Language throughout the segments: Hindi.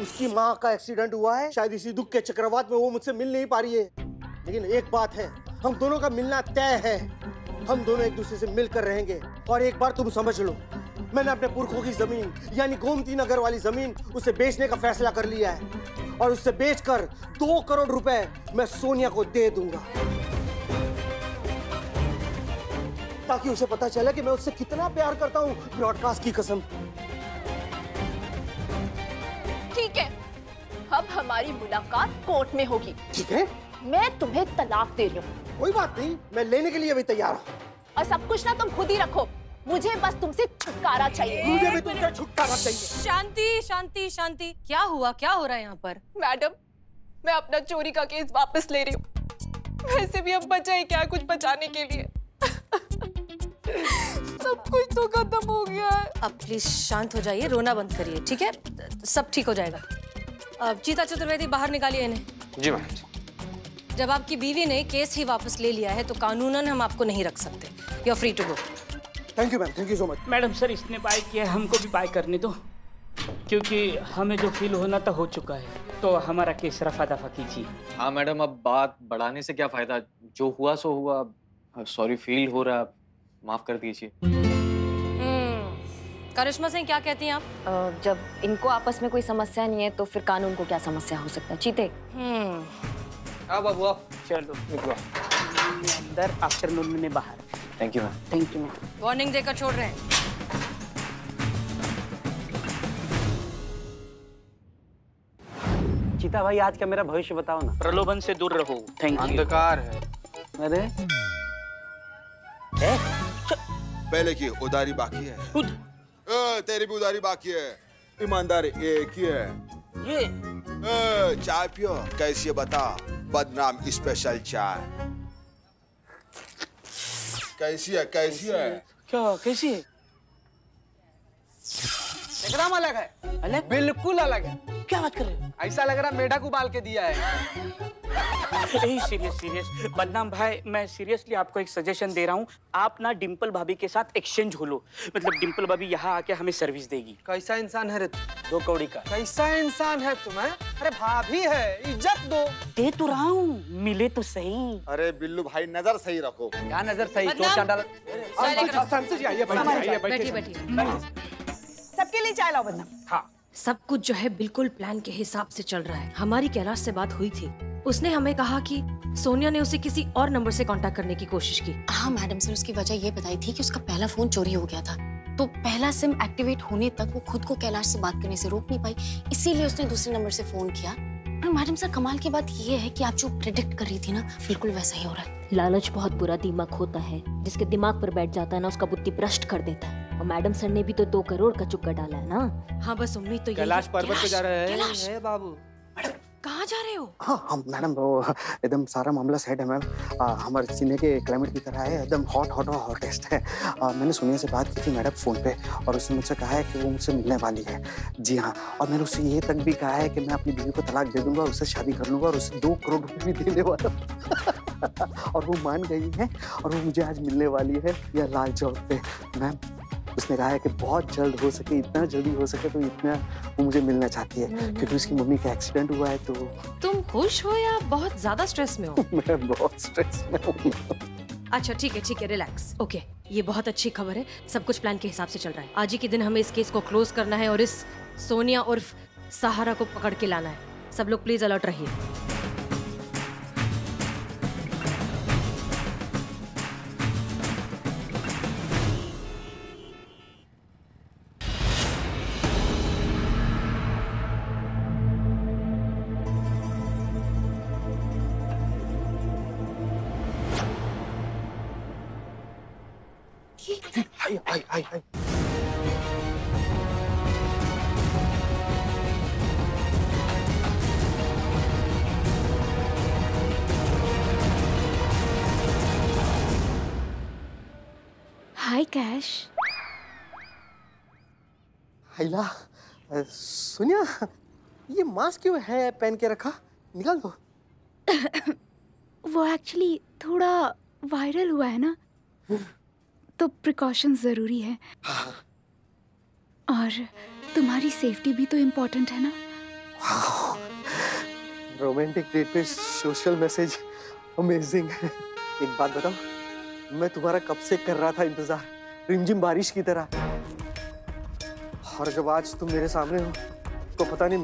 उसकी माँ का एक्सीडेंट हुआ है, शायद इसी दुख के चक्रवात में वो मुझसे मिल नहीं पा रही है। लेकिन एक बात है, हम दोनों का मिलना तय है। हम दोनों एक दूसरे से मिलकर रहेंगे। और एक बार तुम समझ लो, मैंने अपने पुरखों की जमीन यानी गोमती नगर वाली जमीन उसे बेचने का फैसला कर लिया है। और उससे बेचकर 2 करोड़ रुपए मैं सोनिया को दे दूंगा, ताकि उसे पता चले कि मैं उससे कितना प्यार करता हूँ, ब्रॉडकास्ट की कसम। ठीक है, अब हमारी मुलाकात कोर्ट में होगी। ठीक है, मैं तुम्हें तलाक दे रही हूँ। कोई बात नहीं, मैं लेने के लिए भी तैयार हूँ। और सब कुछ ना तुम खुद ही रखो, मुझे बस तुमसे छुटकारा चाहिए। मुझे भी तुमसे छुटकारा चाहिए। शांति शांति शांति, क्या हुआ, क्या हो रहा है यहाँ पर? मैडम, मैं अपना चोरी का केस वापस ले रही हूँ। वैसे भी अब बचा है क्या कुछ बचाने के लिए। सब कुछ तो खत्म हो गया है। अब प्लीज शांत हो जाइए, रोना बंद करिए, ठीक है? सब ठीक हो जाएगा। अब चीता चतुर्वेदी बाहर निकालिए इन्हें। जी मैडम। जब आपकी बीवी ने केस ही वापस ले लिया है तो कानूनन हम आपको नहीं रख सकते। You are free to go. Thank you ma'am, thank you so much. Madam sir, इसने बाय किया, हमको भी बाय करने दो, क्योंकि हमें जो फील होना था हो चुका है। तो हमारा केस रफा दफा कीजिए। हाँ मैडम, अब बात बढ़ाने से क्या फायदा, जो हुआ सो हुआ। सॉरी फील हो रहा, माफ कर दीजिए। करिश्मा सिंह, क्या कहती हैं आप? जब इनको आपस में कोई समस्या नहीं है तो फिर कानून को क्या समस्या हो सकता है? चीते। अब बाबू चलो निकलो, अंदर, आफ्टरनून में बाहर। Thank you ma'am. Thank you ma'am. Warning देकर छोड़ रहे हैं। चीता भाई, आज का मेरा भविष्य बताओ ना। प्रलोभन से दूर रहो। Thank you. अंधकार है। अरे पहले की उधारी बाकी है। तेरी भी उधारी बाकी है। ईमानदार एक ही है। ये चाय पियो, कैसी है बता? बदनाम स्पेशल चाय। कैसी है, कैसी है? क्या, कैसी है? एकदम अलग है। अलग? बिल्कुल अलग है। क्या बात कर रहे हो? ऐसा लग रहा है मेढक उबाल के दिया है। सीरियस सीरियस बदनाम भाई, मैं सीरियसली आपको एक सजेशन दे रहा हूँ। आप ना डिम्पल भाभी के साथ एक्सचेंज हो लो। मतलब डिम्पल भाभी यहाँ आके हमें सर्विस देगी। कैसा इंसान है रे तू? 2 कौड़ी का। कैसा इंसान है तुम्हें? अरे भाभी है, इज्जत दो। दे तो रहा हूँ, मिले तो सही। अरे बिल्लू भाई, नजर सही रखो। क्या नजर सही? चोर चांडाल। बैठिए बैठिए। सबके लिए चाय लाओ बदनाम। हाँ, सब कुछ जो है बिल्कुल प्लान के हिसाब से चल रहा है। हमारी कैलाश से बात हुई थी, उसने हमें कहा कि सोनिया ने उसे किसी और नंबर से कांटेक्ट करने की कोशिश की। हाँ मैडम सर, उसकी वजह ये बताई थी कि उसका पहला फोन चोरी हो गया था, तो पहला सिम एक्टिवेट होने तक वो खुद को कैलाश से बात करने से रोक नहीं पाई, इसीलिए उसने दूसरे नंबर से फोन किया। और मैडम सर, कमाल की बात ये है कि आप जो प्रेडिक्ट कर रही थी ना, बिल्कुल वैसा ही हो रहा है। लालच बहुत बुरा दिमाग होता है, जिसके दिमाग पर बैठ जाता है ना, उसका बुद्धि भ्रष्ट कर देता है। और मैडम सर ने भी तो 2 करोड़ का चुक्का डाला है ना। हाँ, बस उम्मीद तो कैलाश पर्वत पे जा रहे कैलाश। हैं बाबू। कहाँ जा रहे हो? हाँ मैडम, वो एकदम सारा मामला सेट है मैम। हमारे सीने के क्लाइमेट की तरह है, एकदम हॉटेस्ट है। मैंने सोनिया से बात की थी मैडम फोन पे, और उसने मुझसे कहा है कि वो मुझसे मिलने वाली है। जी हाँ, और मैंने उससे ये तक भी कहा है कि मैं अपनी बीवी को तलाक दे दूंगा, उससे शादी कर लूंगा और उसे 2 करोड़ रुपए भी देने वाला हूँ। और वो मान गई है, और वो मुझे आज मिलने वाली है या लाल चौक पे। मैम, उसने कहा है कि बहुत जल्द हो सके, इतना जल्दी हो सके तो इतना वो मुझे मिलना चाहती है, क्योंकि उसकी मम्मी का एक्सीडेंट हुआ है। तो तुम खुश हो या बहुत ज्यादा स्ट्रेस में हो? मैं बहुत स्ट्रेस में हूँ। अच्छा ठीक है, रिलैक्स। ओके, ये बहुत अच्छी खबर है, सब कुछ प्लान के हिसाब से चल रहा है। आज ही के दिन हमें इस केस को क्लोज करना है और इस सोनिया उर्फ सहारा को पकड़ के लाना है। सब लोग प्लीज अलर्ट रहिए। आई। हाय कैश। हाइला, सोनिया, ये मास्क क्यों है पहन के रखा? निकाल दो। वो एक्चुअली थोड़ा वायरल हुआ है ना, तो प्रिकॉशंस जरूरी है। और तुम्हारी सेफ्टी भी तो इम्पोर्टेंट है ना। रोमांटिक डेट पे सोशल मैसेज, अमेजिंग। एक बात बताओ, मैं तुम्हारा कब से कर रहा था इंतजार, रिमझिम बारिश की तरह। और जब आज तुम मेरे सामने हो तो पता नहीं,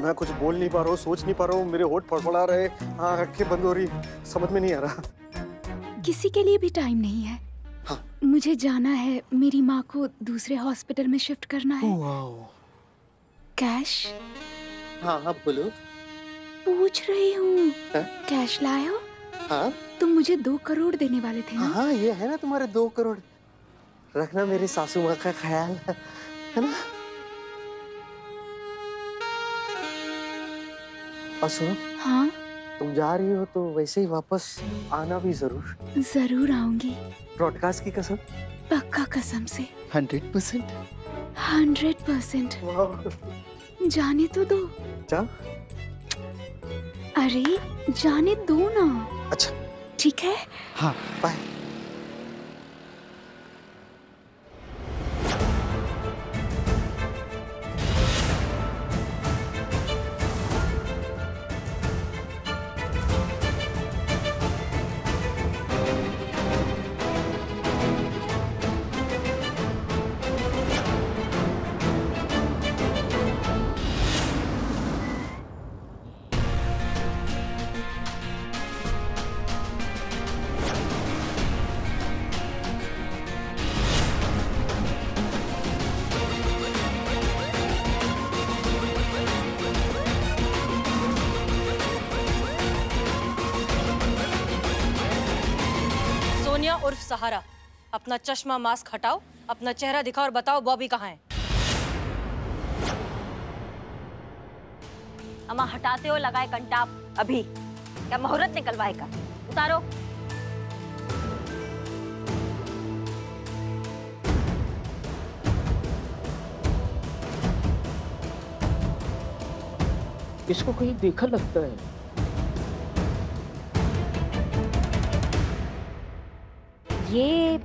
मैं कुछ बोल नहीं पा रहा हूँ, सोच नहीं पा रहा हूँ, मेरे होठ फड़फड़ा रहे, आंखें बंद हो रही, समझ में नहीं आ रहा। किसी के लिए भी टाइम नहीं है। हाँ। मुझे जाना है, मेरी माँ को दूसरे हॉस्पिटल में शिफ्ट करना है। कैश? हाँ हाँ बोलो। पूछ रही हूँ, कैश लाए हो? हाँ। तुम मुझे 2 करोड़ देने वाले थे ना? हाँ, ये है ना तुम्हारे 2 करोड़। रखना मेरी सासू माँ का ख्याल, है ना? और सुनो। हाँ? तुम जा रही हो तो वैसे ही वापस आना भी जरूर। जरूर आऊंगी। ब्रॉडकास्ट की कसम? पक्का कसम से। 100%? 100%। जाने तो दो। जा? अरे जाने दो ना। अच्छा ठीक है। हाँ बाय। उर्फ सहारा, अपना चश्मा मास्क हटाओ, अपना चेहरा दिखाओ और बताओ बॉबी कहाँ है? अम्मा हटाते हो लगाए कंटाप अभी, क्या मुहूर्त निकलवाएगा? उतारो। इसको कहीं देखा लगता है। ये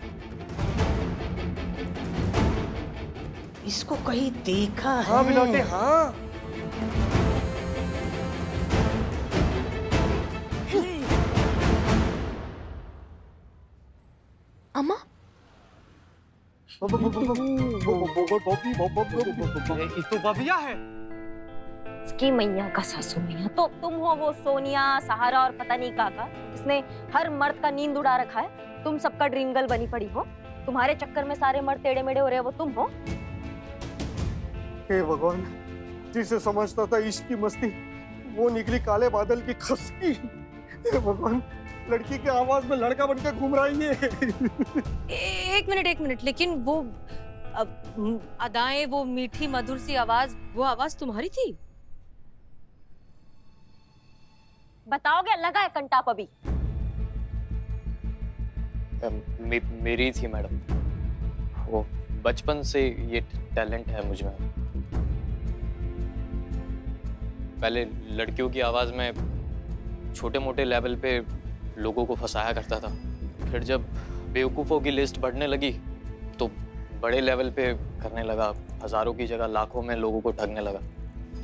इसको कहीं देखा है। हाँ बिलौटे, हाँ। अम्मा तो बबिया है। इसकी मैया का सासू मैया तो तुम हो वो सोनिया, सहारा और पता नहीं काका, इसने हर मर्द का नींद उड़ा रखा है। तुम सबका ड्रीम गर्ल बनी पड़ी हो, तुम्हारे चक्कर में सारे मर्द टेढ़े मेढ़े हो रहे हैं, वो तुम हो। हे भगवान, जिसे समझता था इश्क की मस्ती, वो निकली काले बादल की खस्ती। हे भगवान, लड़की की आवाज में लड़का बनकर घूम रहा है ये। एक मिनट, लेकिन वो अदाएं, वो मीठी मधुर सी आवाज, वो आवाज तुम्हारी थी? बताओगे लगा है कंटाप अभी? मेरी थी मैडम, वो बचपन से ये टैलेंट है मुझ में। पहले लड़कियों की आवाज में छोटे मोटे लेवल पे लोगों को फंसाया करता था, फिर जब बेवकूफ़ों की लिस्ट बढ़ने लगी तो बड़े लेवल पे करने लगा, हजारों की जगह लाखों में लोगों को ठगने लगा।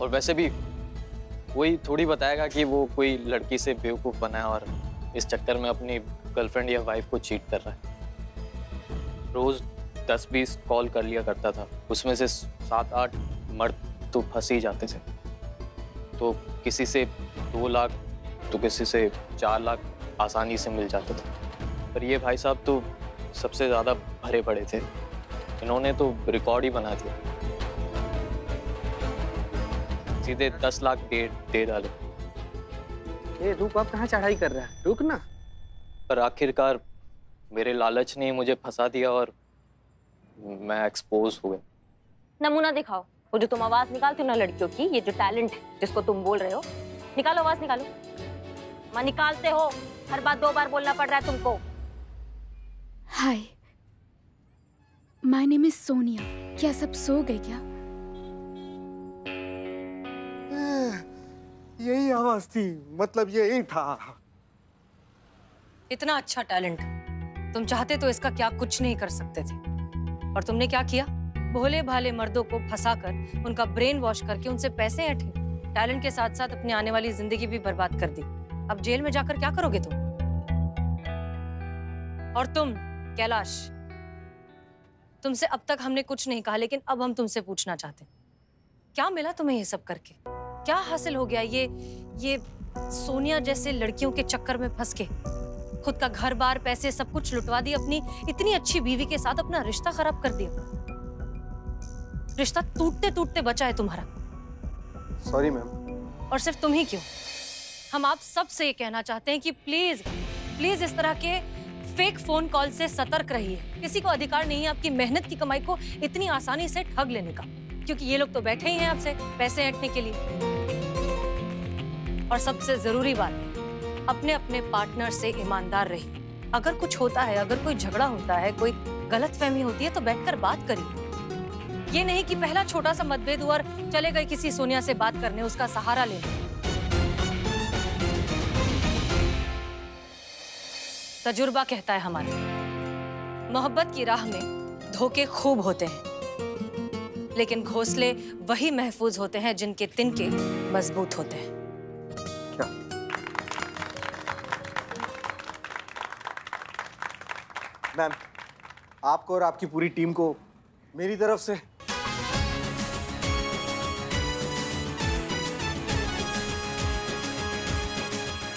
और वैसे भी कोई थोड़ी बताएगा कि वो कोई लड़की से बेवकूफ़ बना है और इस चक्कर में अपनी गर्लफ्रेंड या वाइफ को चीट कर रहा है। रोज़ 10-20 कॉल कर लिया करता था, उसमें से 7-8 मर्द तो फंस ही जाते थे। तो किसी से 2 लाख तो किसी से 4 लाख आसानी से मिल जाते थे। पर ये भाई साहब तो सबसे ज़्यादा भरे पड़े थे, इन्होंने तो रिकॉर्ड ही बना दिया, सीधे 10 लाख दे डाले। ए रुक, अब कहाँ चढ़ाई कर रहा है, रुक ना। पर आखिरकार मेरे लालच ने मुझे फंसा दिया और मैं एक्सपोज हो गया। नमूना दिखाओ, वो जो तुम आवाज निकालते हो ना लड़कियों की, ये जो टैलेंट है जिसको तुम बोल रहे हो, निकालो आवाज निकालो। मां निकालते हो, हर बात 2 बार बोलना पड़ रहा है तुमको। हाय, माय नेम इज सोनिया। क्या सब सो गए क्या? यही आवाज थी, मतलब यही था। इतना अच्छा टैलेंट, तुम चाहते तो इसका क्या कुछ नहीं कर सकते थे, और तुमने क्या किया? भोले भाले मर्दों को फंसाकर, उनका ब्रेन वॉश करके उनसे पैसे ऐंठे। टैलेंट के साथ साथ अपनी आने वाली जिंदगी भी बर्बाद कर दी। अब जेल में जाकर क्या करोगे तुम? और तुम कैलाश, तुमसे अब तक हमने कुछ नहीं कहा, लेकिन अब हम तुमसे पूछना चाहते हैं, क्या मिला तुम्हें ये सब करके? क्या हासिल हो गया ये सोनिया जैसे लड़कियों के चक्कर में फंस के खुद का घर बार पैसे सब कुछ लुटवा दिया, अपनी इतनी अच्छी बीवी के साथ अपना रिश्ता खराब कर दिया। रिश्ता टूटते टूटते बचा है तुम्हारा। Sorry ma'am. और सिर्फ तुम ही क्यों, हम आप सब से ये कहना चाहते हैं कि प्लीज प्लीज इस तरह के फेक फोन कॉल से सतर्क रहिए। किसी को अधिकार नहीं है आपकी मेहनत की कमाई को इतनी आसानी से ठग लेने का, क्योंकि ये लोग तो बैठे ही हैं आपसे पैसे ऐंठने के लिए। और सबसे जरूरी बात, अपने अपने पार्टनर से ईमानदार रहिए। अगर कुछ होता है, अगर कोई झगड़ा होता है, कोई गलतफहमी होती है, तो बैठकर बात करिए। ये नहीं कि पहला छोटा सा मतभेद हुआ और चले गए किसी सोनिया से बात करने, उसका सहारा लेने। तजुर्बा कहता है हमारा, मोहब्बत की राह में धोखे खूब होते हैं, लेकिन घोंसले वही महफूज होते हैं जिनके तिनके मजबूत होते हैं। मैम, आपको और आपकी पूरी टीम को मेरी तरफ से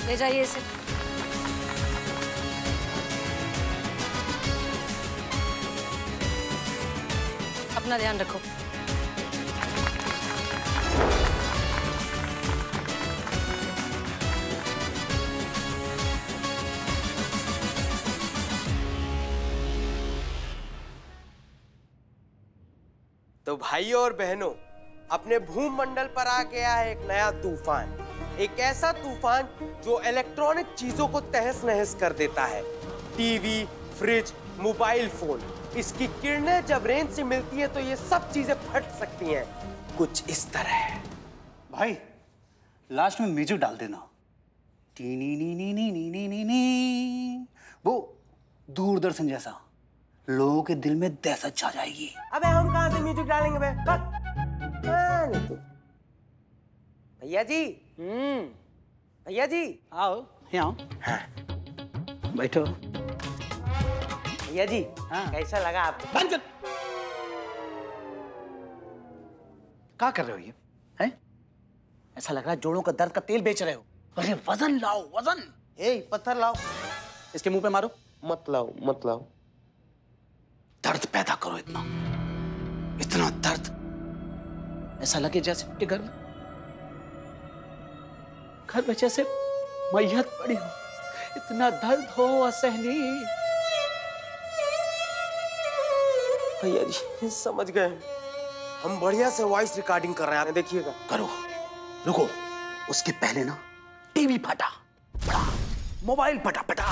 ले जाइए इसे। अपना ध्यान रखो। तो भाइयों और बहनों, अपने भूमंडल पर आ गया है एक नया तूफान, एक ऐसा तूफान जो इलेक्ट्रॉनिक चीजों को तहस नहस कर देता है। टीवी, फ्रिज, मोबाइल फोन, इसकी किरणें जब रेंज से मिलती है तो ये सब चीजें फट सकती हैं, कुछ इस तरह। भाई लास्ट में म्यूजिक डाल देना, टीनी नी नी नी नी नी नी नी, वो दूरदर्शन जैसा, लोगों के दिल में दहशत छा जाएगी। अबे हम कहां से म्यूजिक डालेंगे बे? भैया जी, भैया जी, आओ यहाँ। हाँ। बैठो। भैया जी, हाँ। कैसा लगा आपको? बंद कर। क्या कर रहे हो ये? हैं? ऐसा लग रहा है जोड़ों का दर्द का तेल बेच रहे हो। अरे वजन लाओ, वजन। पत्थर लाओ। इसके मुंह पे मारो। मत लाओ, मत लाओ। दर्द पैदा करो इतना, इतना दर्द, ऐसा लगे जैसे आपके घर में जैसे मैयत पड़ी हो, इतना दर्द हो असहनीय। भैया जी समझ गए, हम बढ़िया से वॉइस रिकॉर्डिंग कर रहे हैं, देखिएगा। करो, रुको, उसके पहले ना टीवी फटा, मोबाइल फटा फटा,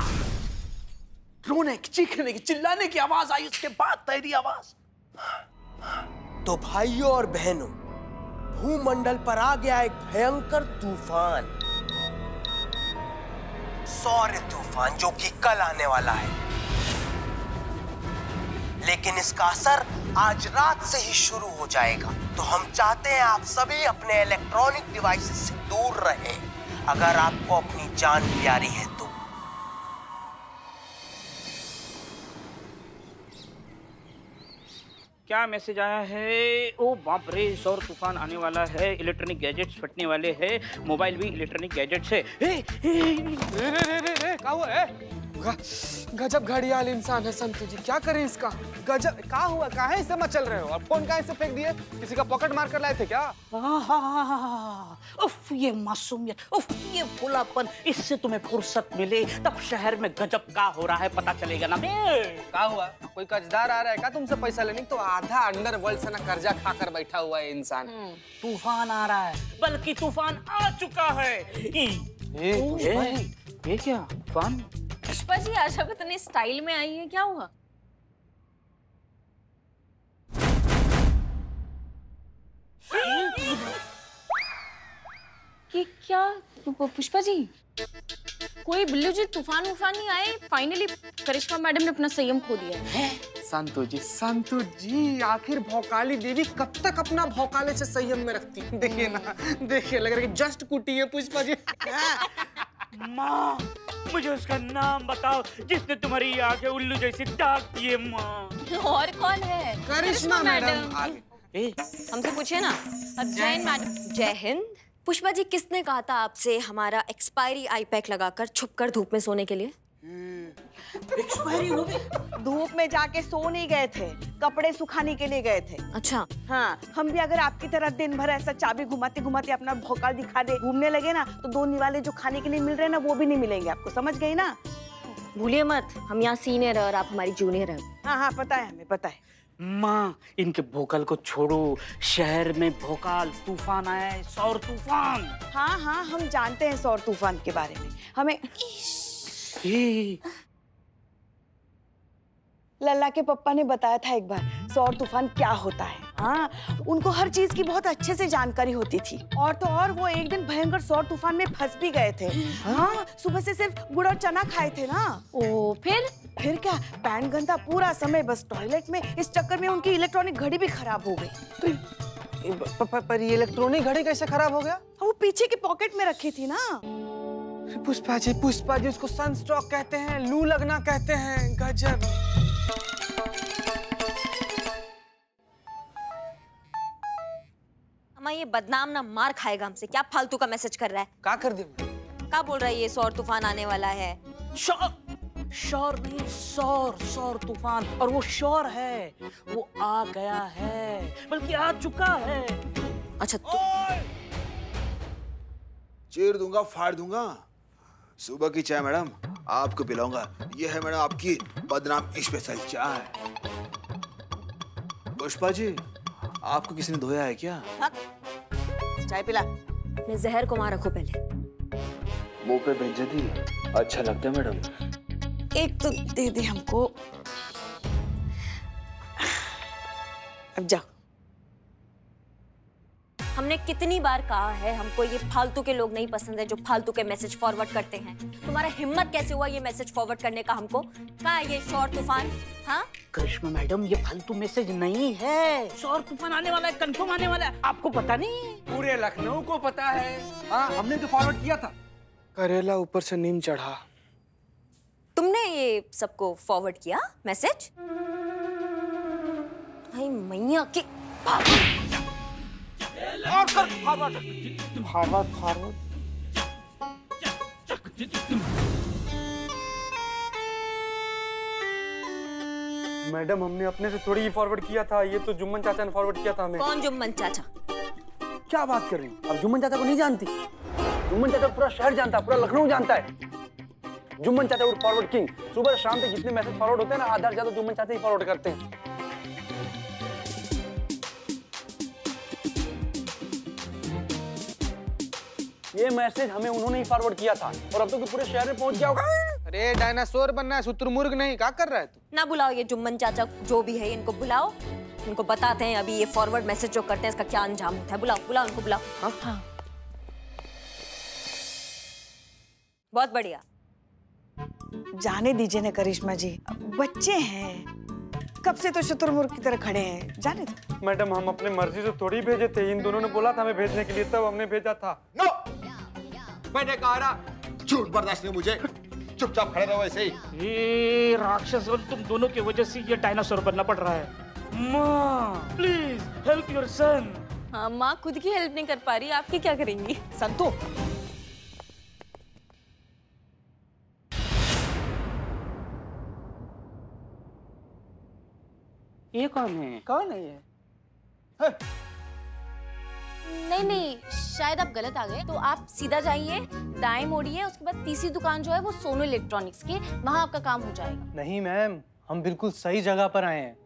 रोने की, चीखने की, चिल्लाने की आवाज आई, उसके बाद तेरी आवाज। तो भाइयों और बहनों, भूमंडल पर आ गया एक भयंकर तूफान, सौर्य तूफान, जो कि कल आने वाला है। लेकिन इसका असर आज रात से ही शुरू हो जाएगा। तो हम चाहते हैं आप सभी अपने इलेक्ट्रॉनिक डिवाइसेस से दूर रहें, अगर आपको अपनी जान प्यारी है तो। क्या मैसेज आया है? ओ बाप रे, सौर तूफान आने वाला है, इलेक्ट्रॉनिक गैजेट्स फटने वाले हैं, मोबाइल भी इलेक्ट्रॉनिक गैजेट्स है। क्या हुआ है? गजब घड़ियाल इंसान है संतु जी, क्या करें इसका? गजब, क्या हुआ? काहे इसे मचल रहे हो? और फोन काहे से फेंक दिए? किसी का पॉकेट मार कर लाए थे क्या? उफ, ये मासूमियत, उफ, ये भोलापन, इससे तुम्हें फुर्सत मिले तब शहर में गजब का हो रहा है पता चलेगा ना। क्या हुआ? कोई कर्जदार आ रहा है क्या तुमसे पैसा लेने? तो आधा अंडरवर्ल्ड से ना कर्जा खाकर बैठा हुआ है इंसान। तूफान आ रहा है, बल्कि तूफान आ चुका है। ये क्या तूफान? पुष्पा जी आज आप इतने स्टाइल में आई है, क्या हुआ? कि क्या पुष्पा जी, कोई बिल्लू जी तूफान वूफान नहीं आए? फाइनली करिश्मा मैडम ने अपना संयम खो दिया है। संतु जी, आखिर भौकाली देवी कब तक अपना भौकाले से संयम में रखती? देखिए ना, देखिए लग रहा है कि जस्ट कुटी है पुष्पा जी। माँ, मुझे उसका नाम बताओ जिसने तुम्हारी आंखें उल्लू जैसी दाग दिए माँ। और कौन है? करिश्मा मैडम। हमसे पूछिए ना। जय हिंद मैडम। जय हिंद। पुष्पा जी, किसने कहा था आपसे हमारा एक्सपायरी आई पैक लगाकर छुपकर धूप में सोने के लिए? एक्सपायरी हो गई? धूप में जाके सो नहीं गए थे, कपड़े सुखाने के लिए गए थे। अच्छा। हाँ, हम भी अगर आपकी तरह दिन भर ऐसा चाबी घुमाते घुमाते अपना भौकाल दिखा दे घूमने लगे ना, तो 2 निवाले जो खाने के लिए मिल रहे हैं ना, वो भी नहीं मिलेंगे आपको, समझ गई ना? भूलिए मत, हम यहाँ सीनियर है और आप हमारी जूनियर है। हाँ हाँ, पता है, हमें पता है। माँ, इनके भोकाल को छोड़ो, शहर में भोकाल तूफान आया है, सौर तूफान। हाँ हाँ, हम जानते हैं सौर तूफान के बारे में। हमें लल्ला के पप्पा ने बताया था एक बार सौर तूफान क्या होता है। हाँ, उनको हर चीज की बहुत अच्छे से जानकारी होती थी। और तो और वो एक दिन भयंकर सौर तूफान में फंस भी गए थे। हाँ, सुबह से सिर्फ गुड़ और चना खाए थे ना। ओ, फिर क्या, पैंट गंदा पूरा समय बस टॉयलेट में। इस चक्कर में उनकी इलेक्ट्रॉनिक घड़ी भी खराब हो गई। पर ये इलेक्ट्रॉनिक घड़ी कैसे खराब हो गया? वो पीछे की पॉकेट में रखी थी ना। पुष्पा जी, उसको सनस्ट्रोक कहते हैं, लू लगना कहते हैं। गजब। अम्मा, ये बदनाम ना मार खाएगा हमसे। क्या फालतू का मैसेज कर रहा है? क्या कर दे? क्या बोल रहा है? ये सौर तूफान आने वाला है। शौर नहीं, सौर तूफान। और वो शौर है, वो आ गया है, बल्कि आ चुका है। अच्छा, चीर दूंगा, फाड़ दूंगा। सुबह की चाय मैडम आपको पिलाऊंगा। ये है मैडम आपकी बदनाम स्पेशल चाय। पुष्पा जी, आपको किसी ने धोया है क्या? चाय पिला। अपने जहर को वहां रखो पहले। मुंह पे बेइज्जती अच्छा लगता है मैडम। एक तो दे दे हमको। अब जाओ। हमने कितनी बार कहा है, हमको ये फालतू के लोग नहीं पसंद है जो फालतू के मैसेज फॉरवर्ड करते हैं। तुम्हारा हिम्मत कैसे हुआ ये मैसेज फॉरवर्ड करने का हमको? क्या है ये सौर तूफान? हाँ करिश्मा मैडम, ये फालतू मैसेज नहीं है। सौर तूफान आने वाला है, कंफर्म आने वाला है। आपको पता नहीं? पूरे लखनऊ को पता है। हाँ, हमने तो फॉरवर्ड किया था। करेला ऊपर से नीम चढ़ा। तुमने ये सबको फॉरवर्ड किया मैसेज? भाई मैया की। और कर फॉरवर्ड। मैडम, हमने अपने से थोड़ी ही फॉरवर्ड किया था। ये तो जुम्मन चाचा ने फॉरवर्ड किया था हमें। कौन जुम्मन चाचा? क्या बात कर रही हो? अब जुम्मन चाचा को नहीं जानती? जुम्मन चाचा पूरा शहर जानता है, पूरा लखनऊ जानता है। जुम्मन चाचा और फॉरवर्ड किंग। सुबह शाम तक जितने मैसेज फॉरवर्ड होते हैं ना, आधा ज्यादा जुम्मन चाचा ही फॉरवर्ड करते हैं। ये मैसेज हमें उन्होंने ही फॉरवर्ड किया था और अब तो पूरे शहर में पहुंच गया होगा। अरे डायनासोर बनना है, शुतुरमुर्ग नहीं। क्या कर रहा है तू? ना बुलाओ ये जुम्मन चाचा जो भी है, इनको बुलाओ। इनको बताते हैं अभी ये फॉरवर्ड मैसेज जो करते हैं इसका क्या अंजाम होता है। बुलाओ इनको बुलाओ। हाँ। बहुत बढ़िया। जाने दीजिए ना करिश्मा जी, बच्चे हैं। कब से तो शुतुरमुर्ग की तरह खड़े हैं, जाने दो। मैडम, हम अपने मर्जी से थोड़ी भेजे थे। इन दोनों ने बोला था हमें भेजने के लिए, तब हमने भेजा था। नो, मैंने कहा ना, झूठ बर्दाश्त नहीं मुझे। चुपचाप खड़े रहो ऐसे ही। ये राक्षस, और तुम दोनों की वजह से ये डायनासोर बनना पड़ रहा है। माँ, प्लीज हेल्प योर सन। हाँ, माँ खुद की हेल्प नहीं कर पा रही, आपकी क्या करेंगी? संतु, ये कौन है? कौन है ये? नहीं, शायद आप गलत आ गए। तो आप सीधा जाइए, दाएं मोड़िए, उसके बाद तीसरी दुकान जो है वो सोनू इलेक्ट्रॉनिक्स की, वहां आपका काम हो जाएगा। नहीं मैम, हम बिल्कुल सही जगह पर आए हैं।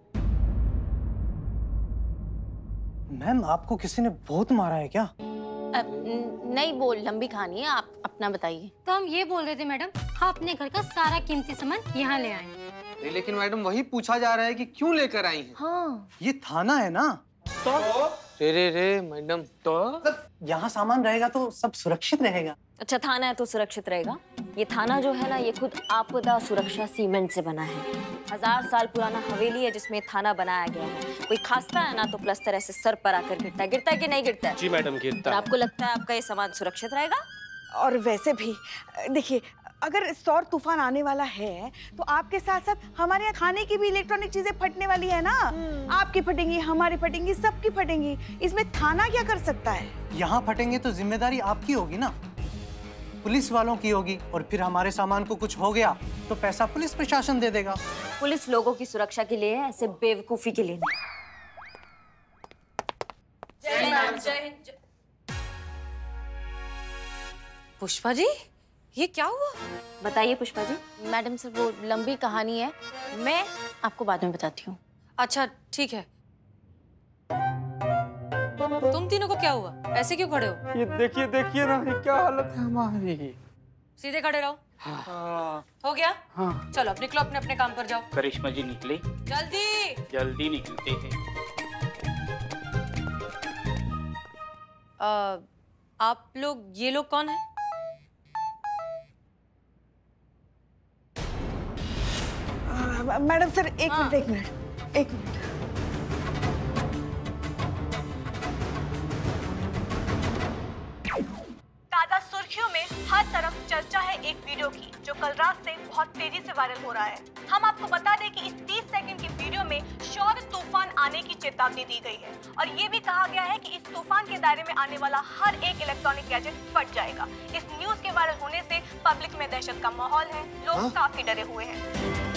मैम, आपको किसी ने बहुत मारा है क्या? नहीं, वो लंबी कहानी है, आप अपना बताइए। तो हम ये बोल रहे थे मैडम, हाँ अपने घर का सारा कीमती सामान यहाँ ले आए। लेकिन मैडम, वही पूछा जा रहा है कि क्यों लेकर आई हैं? हाँ, ये थाना है ना? तो रे मैडम, तो यहाँ सामान रहेगा तो सब सुरक्षित रहेगा। अच्छा, थाना है तो सुरक्षित रहेगा? ये थाना जो है ना, ये खुद आपदा सुरक्षा सीमेंट से बना है। 1000 साल पुराना हवेली है जिसमें थाना बनाया गया है। कोई खांसता है ना तो प्लस्तर ऐसे सर पर आकर गिरता है। गिरता है कि नहीं गिरता है? जी मैडम, गिरता है। आपको लगता है आपका ये सामान सुरक्षित रहेगा? और वैसे भी देखिए, अगर सौर तूफान आने वाला है तो आपके साथ साथ हमारे यहाँ खाने की भी इलेक्ट्रॉनिक चीजें फटने वाली है ना। आपकी फटेंगी, हमारी फटेंगी, सबकी फटेंगी। इसमें थाना क्या कर सकता है? यहाँ फटेंगे तो जिम्मेदारी आपकी होगी ना, पुलिस वालों की होगी। और फिर हमारे सामान को कुछ हो गया तो पैसा पुलिस प्रशासन दे देगा। पुलिस लोगों की सुरक्षा के लिए है, ऐसे बेवकूफी के लिए नहीं। जय मैम, जय हिंद। पुष्पा जी, ये क्या हुआ? बताइए पुष्पा जी। मैडम सर, वो लंबी कहानी है, मैं आपको बाद में बताती हूँ। अच्छा ठीक है। तुम तीनों को क्या हुआ? ऐसे क्यों खड़े हो? ये देखिए ना, ये क्या हालत है हमारी। सीधे खड़े रहो। हाँ। हो गया? हाँ। चलो अब निकलो, अपने काम पर जाओ। करिश्मा जी निकले? जल्दी निकलते हैं। आप लोग, ये लोग कौन है? मैडम सर, एक मिनट। ताजा सुर्खियों में हर तरफ चर्चा है एक वीडियो की, जो कल रात से बहुत तेजी से वायरल हो रहा है। हम आपको बता दें कि इस 30 सेकंड की वीडियो में सौर तूफान आने की चेतावनी दी गई है और ये भी कहा गया है कि इस तूफान के दायरे में आने वाला हर एक इलेक्ट्रॉनिक गैजेट फट जाएगा। इस न्यूज के वायरल होने से पब्लिक में दहशत का माहौल है, लोग काफी डरे हुए हैं।